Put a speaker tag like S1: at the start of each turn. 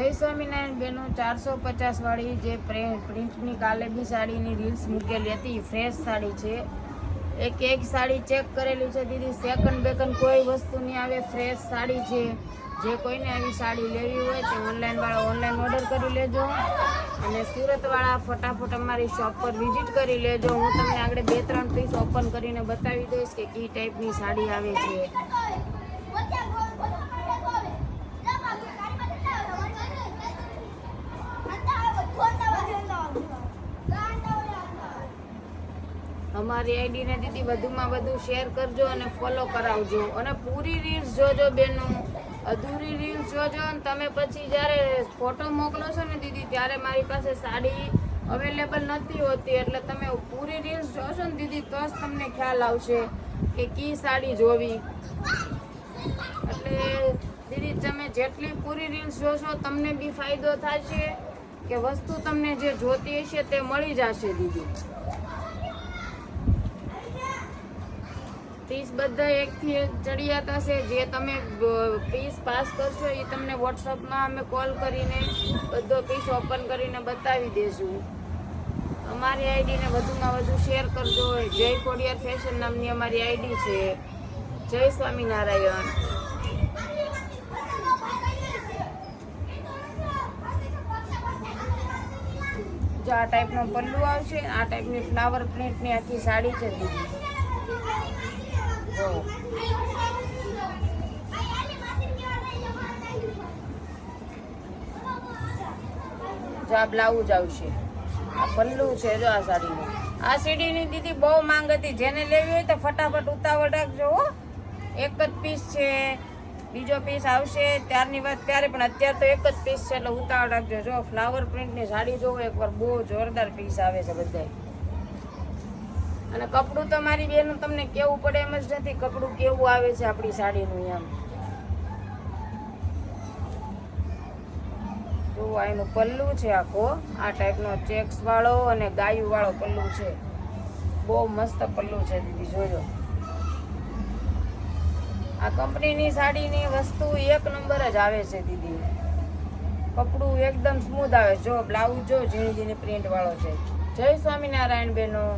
S1: જય સ્વામિનારાયણ બેનો, 450 વાળી જે પ્રિન્ટની કાલે બી સાડીની રીલ્સ મૂકેલી હતી, ફ્રેશ સાડી છે. એક સાડી ચેક કરેલી છે દીદી, સેકન્ડ બેકન્ડ કોઈ વસ્તુ નહીં આવે, ફ્રેશ સાડી છે. જે કોઈને આવી સાડી લેવી હોય તે ઓનલાઈનવાળા ઓનલાઈન ઓર્ડર કરી લેજો, અને સુરતવાળા ફટાફટ અમારી શોપ પર વિઝિટ કરી લેજો. હું તમને આગળ 2-3 પીસ ઓપન કરીને બતાવી દઈશ કે કઈ ટાઈપની સાડી આવે છે. અમારી આઈડીને દીદી વધુમાં વધુ શેર કરજો અને ફોલો કરાવજો, અને પૂરી રીલ્સ જોજો બેનો. અધૂરી રીલ્સ જોજો અને તમે પછી જ્યારે ફોટો મોકલો છો ને દીદી, ત્યારે મારી પાસે સાડી અવેલેબલ નથી હોતી, એટલે તમે પૂરી રીલ્સ જોશો ને દીદી તો જ તમને ખ્યાલ આવશે કે કી સાડી જોવી. એટલે દીદી તમે જેટલી પૂરી રીલ્સ જોશો તમને બી ફાયદો થશે કે વસ્તુ તમને જે જોતી હશે તે મળી જશે દીદી. પીસ બધા એકથી એક ચડિયાત હશે. જે તમે પીસ પાસ કરશો એ તમને વોટ્સઅપમાં અમે કોલ કરીને બધો પીસ ઓપન કરીને બતાવી દઈશું. અમારી આઈડીને વધુમાં વધુ શેર કરજો. જય ખોડિયાર ફેશન નામની અમારી આઈડી છે. જય સ્વામિનારાયણ. જો આ ટાઈપનો પલ્લુ આવશે, આ ટાઈપની ફ્લાવર પ્રિન્ટની આખી સાડી છે દીદી. જો આ બ્લાઉઝ આવશે, આ પલ્લુ છે. જો આ સાડીનું, આ સીડીની દીદી બહુ માંગ હતી. જેને લેવી હોય તો ફટાફટ ઉતાવળ રાખજો. એક જ પીસ છે, બીજો પીસ આવશે ત્યારની વાત ત્યારે, પણ અત્યારે તો એક જ પીસ છે એટલે ઉતાવળ રાખજો. જો ફ્લાવર પ્રિન્ટની સાડી જોવો એકવાર, બહુ જોરદાર પીસ આવે છે બધાય. અને કપડું તો મારી બેનું તમને કેવું પડે એમ જ નથી, કપડું કેવું આવે છે આપણી સાડીનું. એમ જો એનું પલ્લુ છે આખો, આ ટાઈપનો ચેક્સ વાળો અને ગાયું વાળો પલ્લુ છે. બહુ મસ્ત પલ્લુ છે દીદી, જોજો. આ કંપનીની સાડીની વસ્તુ એક નંબર જ આવે છે દીદી. કપડું એકદમ સ્મૂથ આવે. જો બ્લાઉઝ જો ઝીણી ઝીણી પ્રિન્ટ વાળો છે. જય સ્વામિનારાયણ બેનો.